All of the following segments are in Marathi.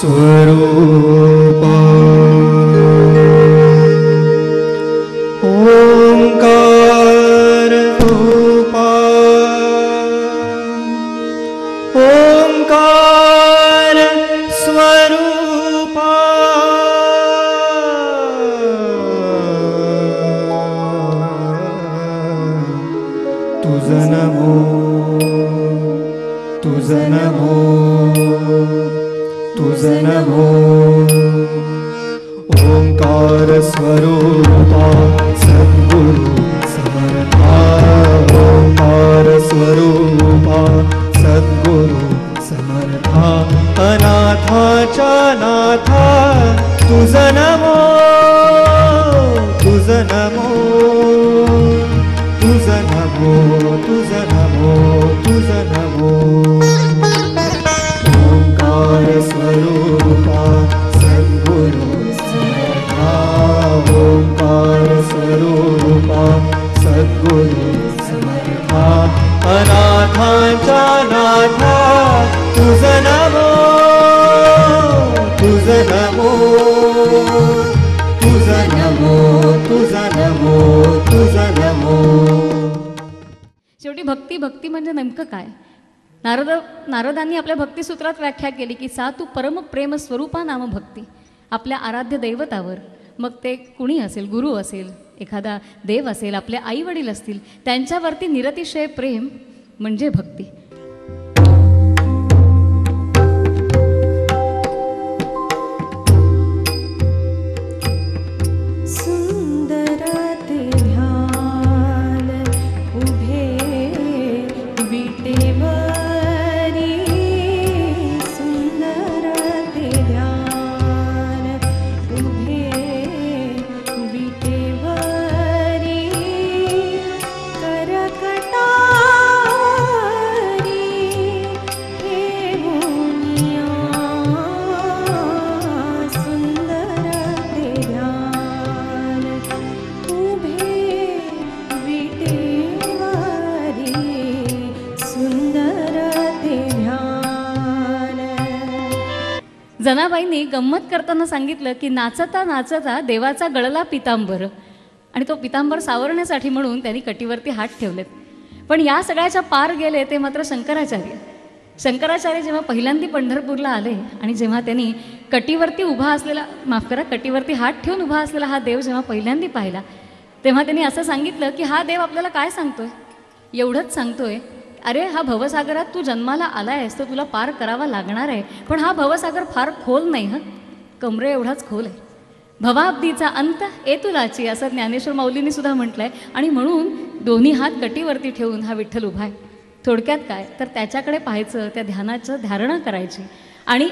स्वरूप ओंकार रूपा ओंकार स्वरूपा तुझं नमो तुझं नमो तुझं नमो ओंकार स्वरूपा सद्गुरु समर्था ओंकार स्वरूपा सद्गुरु समर्था अनाथाच्या नाथा तुझं नमो तुझं नमो तुझं नमो तुझं नमो तुझं नमो ओंकार स्वरूपा सद्गुरु समर्था ओंकार स्वरूपा सद्गुरु समर्था अनाथांच्या नाथा तुझं नमो तुझं नमो तुझं नमो तुझं नमो तुझं नमो. शेवटी भक्ती भक्ती म्हणजे नेमकं काय? नारदांनी आपल्या भक्तिसूत्रात व्याख्या केली की सा तू परम प्रेम स्वरूपा नाम भक्ती. आपल्या आराध्य दैवतावर, मग ते कुणी असेल, गुरु असेल, एखादा देव असेल, आपले आई वडील असतील, त्यांच्यावरती निरतिशय प्रेम म्हणजे भक्ती. जनाबाईंनी गंमत करताना सांगितलं की नाचता नाचता देवाचा गळला पितांबर, आणि तो पितांबर सावरण्यासाठी म्हणून त्यांनी कटीवरती हात ठेवलेत. पण या सगळ्याच्या पार गेले ते मात्र शंकराचार्य. शंकराचार्य जेव्हा पहिल्यांदा पंढरपूरला आले आणि जेव्हा त्यांनी कटीवरती उभा असलेला, माफ करा, कटीवरती हात ठेवून उभा असलेला हा देव जेव्हा पहिल्यांदा पाहिला, तेव्हा त्यांनी असं सांगितलं की हा देव आपल्याला काय सांगतोय? एवढंच सांगतोय, अरे हा भवसागरात तू जन्माला आला आहेस तर तुला पार करावा लागणार आहे, पण हा भवसागर फार खोल नाही, हं, कमरे एवढाच खोल आहे. भवाब्दीचा अंत एतुलाची, असं ज्ञानेश्वर माऊलींनी सुद्धा म्हटलंय. आणि म्हणून दोन्ही हात कटीवरती ठेवून हा विठ्ठल उभा आहे. थोडक्यात काय तर त्याच्याकडे पाहायचं, त्या ध्यानाचं धारणा करायची आणि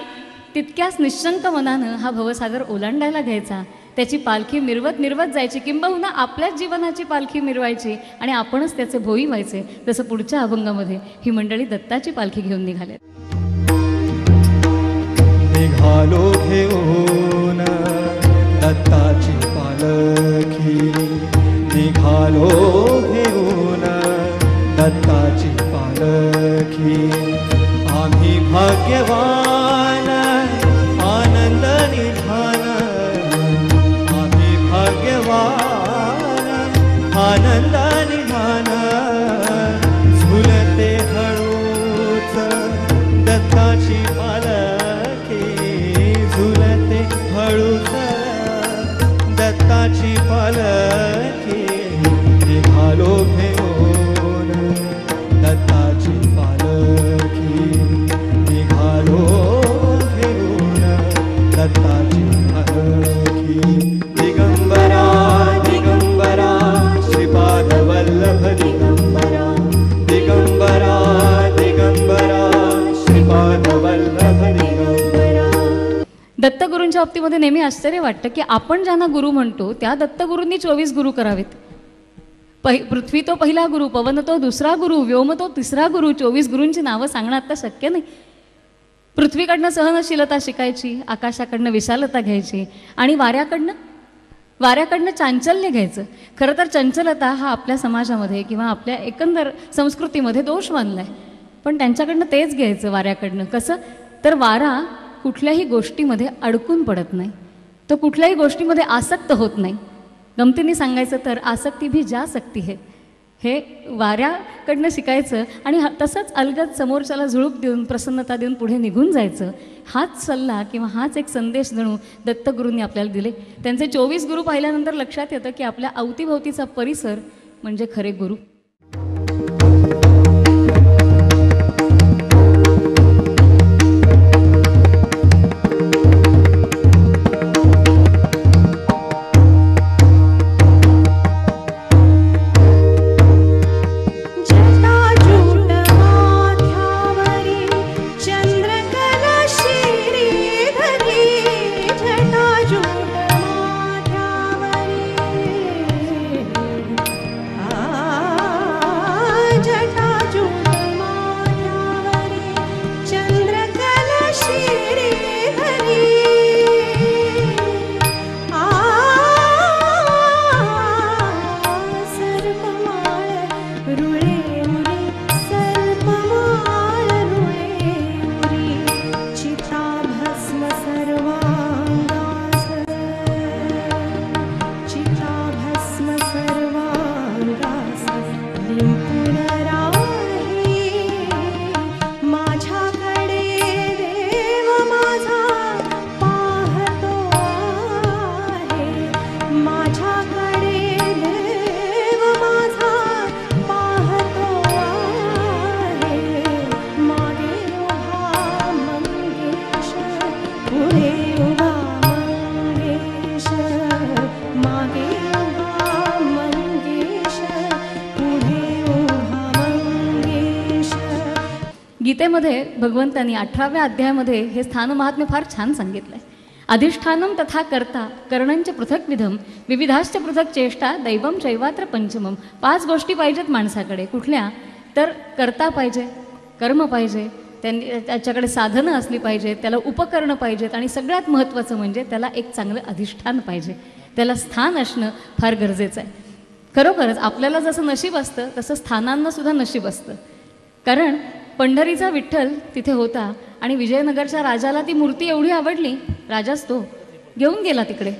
तितक्याच निश्चंक मनानं हा भवसागर ओलांडायला घ्यायचा. त्याची पालखी मिरवत मिरवत जायची, किंबहुना आपल्याच जीवनाची पालखी मिरवायची आणि आपणच त्याचे भोई व्हायचे. जसं पुढच्या अभंगामध्ये ही मंडळी दत्ताची पालखी घेऊन निघाले. निघालो घेऊन दत्ताची पालखी, निघालो घेऊन दत्ताची पालखी, आम्ही भाग्यवान आनंद निधान, आम्ही भाग्यवान आनंद निधान, झुलते हळूच दत्ताची पालखी, झुलते हळूच दत्ताची पालखी, निघालो घेऊन दत्ताची पालखी, निघालो घेऊन दत्ताची पालखी. दिगंबरा दिगंबरा श्रीपाद वल्लभ दिगंबरा, दिगंबरा दिगंबरा श्रीपाद वल्लभ दिगंबरा. दत्तगुरूंच्या बाबतीमध्ये नेहमी आश्चर्य वाटतं की आपण ज्यांना गुरु म्हणतो त्या दत्तगुरूंनी 24 गुरु करावेत. पृथ्वी तो पहिला गुरु, पवन तो दुसरा गुरु, व्योम तो तिसरा गुरु. 24 गुरूंची नावं सांगणं आता शक्य नाही. पृथ्वीकडनं सहनशीलता शिकायची, आकाशाकडनं विशालता घ्यायची आणि वाऱ्याकडनं चांचल्य घ्यायचं. खरं तर चंचलता हा आपल्या समाजामध्ये किंवा आपल्या एकंदर संस्कृतीमध्ये दोष मानला आहे, पण त्यांच्याकडनं तेच घ्यायचं वाऱ्याकडनं. कसं तर वारा कुठल्याही गोष्टीमध्ये अडकून पडत नाही, तो कुठल्याही गोष्टीमध्ये आसक्त होत नाही. गमतीने सांगायचं तर आसक्ती भी जा सकती है, हे वाऱ्याकडनं शिकायचं आणि तसंच अलगद समोरच्याला झुळूक देऊन प्रसन्नता देऊन पुढे निघून जायचं. हाच सल्ला किंवा हाच एक संदेश जणू दत्तगुरूंनी आपल्याला दिले. त्यांचे 24 गुरु पाहिल्यानंतर लक्षात येतं की आपल्या अवतीभोवतीचा परिसर म्हणजे खरे गुरु. गीतेमध्ये भगवंतांनी 18व्या अध्यायामध्ये हे स्थान महात्म्य फार छान सांगितलं आहे. अधिष्ठानम तथा कर्ता करणंच पृथक विधम विविधाश्च पृथक चेष्टा दैवम चैवात्र पंचमम. 5 गोष्टी पाहिजेत माणसाकडे. कुठल्या तर कर्ता पाहिजे, कर्म पाहिजे, त्याच्याकडे साधनं असली पाहिजेत, त्याला उपकरणं पाहिजेत आणि सगळ्यात महत्त्वाचं म्हणजे त्याला एक चांगलं अधिष्ठान पाहिजे. त्याला स्थान असणं फार गरजेचं आहे. खरोखरच आपल्याला जसं नशीब असतं तसं स्थानांनासुद्धा नशीब असतं. कारण पंढरीचा विठ्ठल तिथे होता आणि विजयनगरच्या राजाला ती मूर्ती एवढी आवडली, राजाच तो घेऊन गेला तिकडे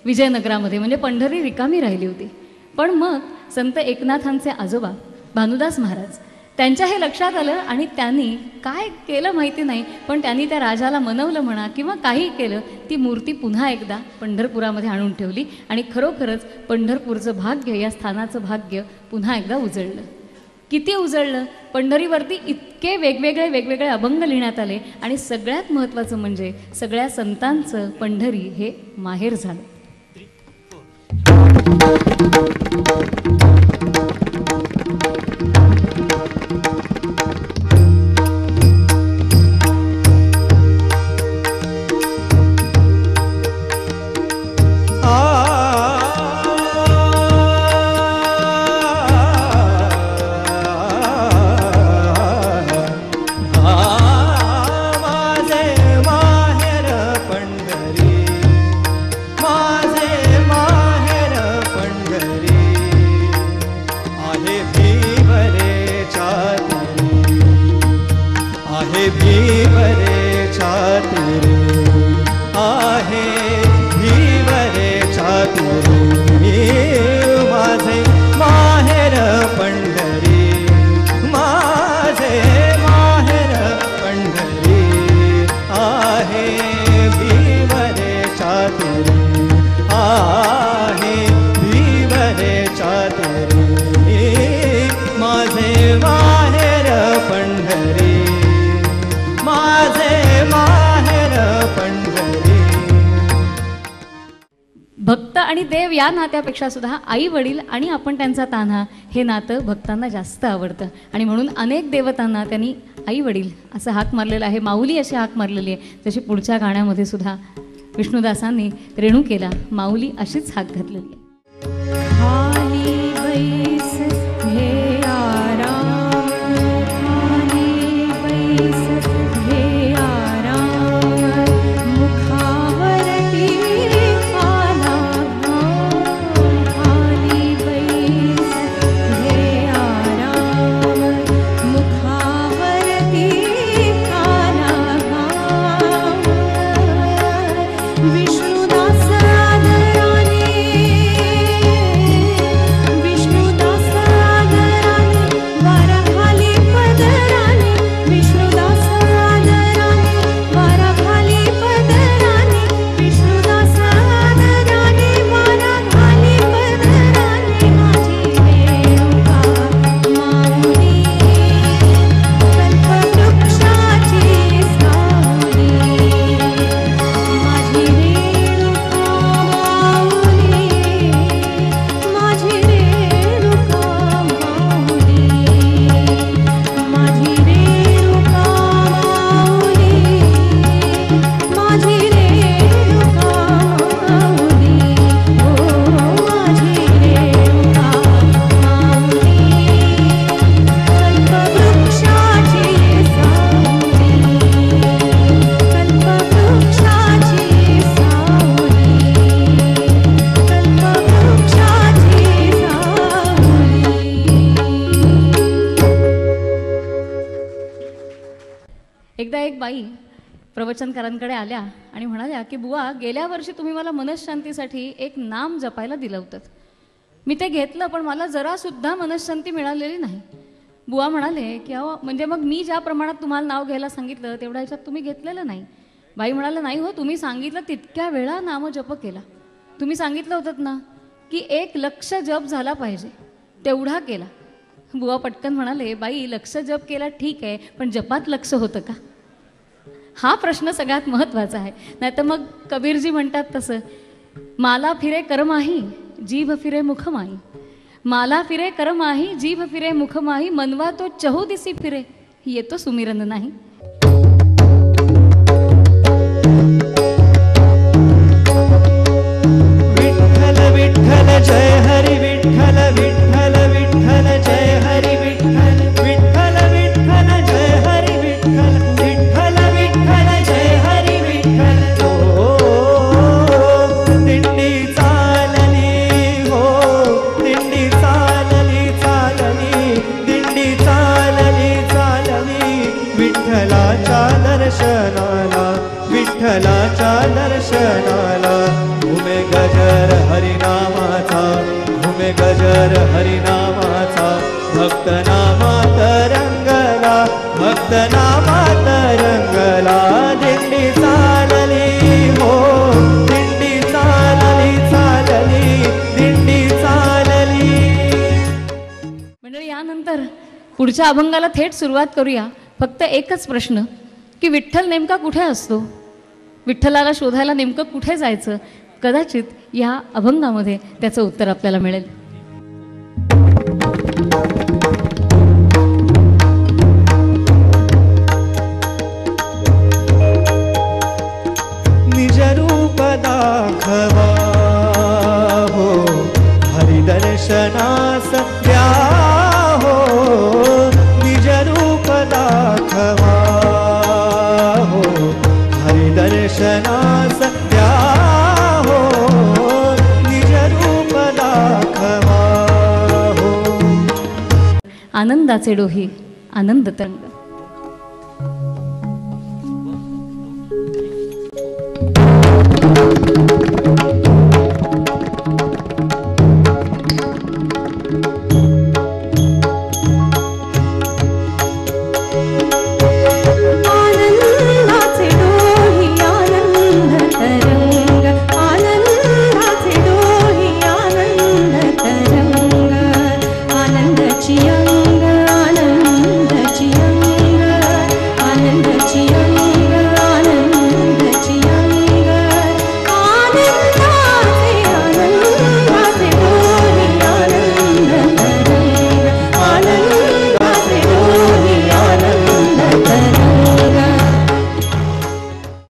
विजयनगरामध्ये. म्हणजे पंढरी रिकामी राहिली होती. पण मग संत एकनाथांचे आजोबा भानुदास महाराज त्यांच्या हे लक्षात आलं आणि त्यांनी काय केलं माहिती नाही, पण त्यांनी त्या राजाला मनवलं म्हणा किंवा काही केलं, ती मूर्ती पुन्हा एकदा पंढरपुरामध्ये आणून ठेवली आणि खरोखरच पंढरपूरचं भाग्य, या स्थानाचं भाग्य पुन्हा एकदा उजळलं. किती उजळलं? पंढरीवरती इतके वेगवेगळे अभंग लिहिण्यात आले आणि सगळ्यात महत्त्वाचं म्हणजे सगळ्या संतांचं पंढरी हे माहेर झालं. भक्त आणि देव या नात्यापेक्षा सुद्धा आई वडील आणि आपण त्यांचा तान्हा हे नातं भक्तांना जास्त आवडतं आणि म्हणून अनेक देवतांना त्यांनी आई वडील असं हाक मारलेलं आहे, माऊली अशी हाक मारलेली आहे. जशी पुढच्या गाण्यामध्ये सुद्धा विष्णुदासांनी रेणुकेला माऊली अशीच हाक घातलेली आहे. बाई प्रवचनकारांकडे आल्या आणि म्हणाल्या की बुवा, गेल्या वर्षी तुम्ही मला मनःशांतीसाठी एक नाम जपायला दिलं होतं. मी ते घेतलं, पण मला जरासुद्धा मनःशांती मिळालेली नाही. बुवा म्हणाले की अहो, म्हणजे मग मी ज्या प्रमाणात तुम्हाला नाव घ्यायला सांगितलं तेवढ्या ह्याच्यात तुम्ही घेतलेलं नाही. बाई म्हणाले, नाही हो, तुम्ही सांगितलं तितक्या वेळा नामजप केला. तुम्ही सांगितलं होतं ना की 1 लक्ष जप झाला पाहिजे, तेवढा केला. बुवा पटकन म्हणाले, बाई लक्ष जप केला ठीक आहे, पण जपात लक्ष होतं का? हा प्रश्न सगळ्यात महत्त्वाचा आहे. नाही तर मग कबीरजी म्हणतात तसं, माला फिरे करमाही जीभ फिरे मुखमाही, माला फिरे करमाही जीभ फिरे मुखमाही, मनवा तो चहू दिसी फिरे, येतो सुमिरन नाही. विठ्ठल विठ्ठल जय हरी विठ्ठल विठ्ठल विठ्ठल जय हरी विठ्ठल विठ्ठल विठ्ठल जय हरी विठ्ठल विठ्ठल विठ्ठल जय हरी विठ्ठल. दिंडी चालली हो, दिंडी चालली चालली, दिंडी चालली चालली, विठ्ठलाच्या दर्शनाला विठ्ठलाच्या दर्शनाला. घुमे गजर हरिनामाचा, घुमे गजर हरिनामाचा, भक्त नामात रंगला, भक्त नामात रंगला. दिंडी चालली हो, दिंडी चालली चालली, दिंडी चालली. मंडळी, यानंतर पुढच्या अभंगाला थेट सुरुवात करूया. फक्त एकच प्रश्न की विठ्ठल नेमका कुठे असतो? विठ्ठलाला शोधायला नेमकं कुठे जायचं? कदाचित या अभंगामध्ये त्याचं उत्तर आपल्याला मिळेल. निज रूप दाखवा हो, हरिदर्शनास द्या हो, निज रूप दाखवा हो, हरिदर्शनास द्या हो, निज रूप दाखवा हो. आनंदाचे डोही आनंद तरंग.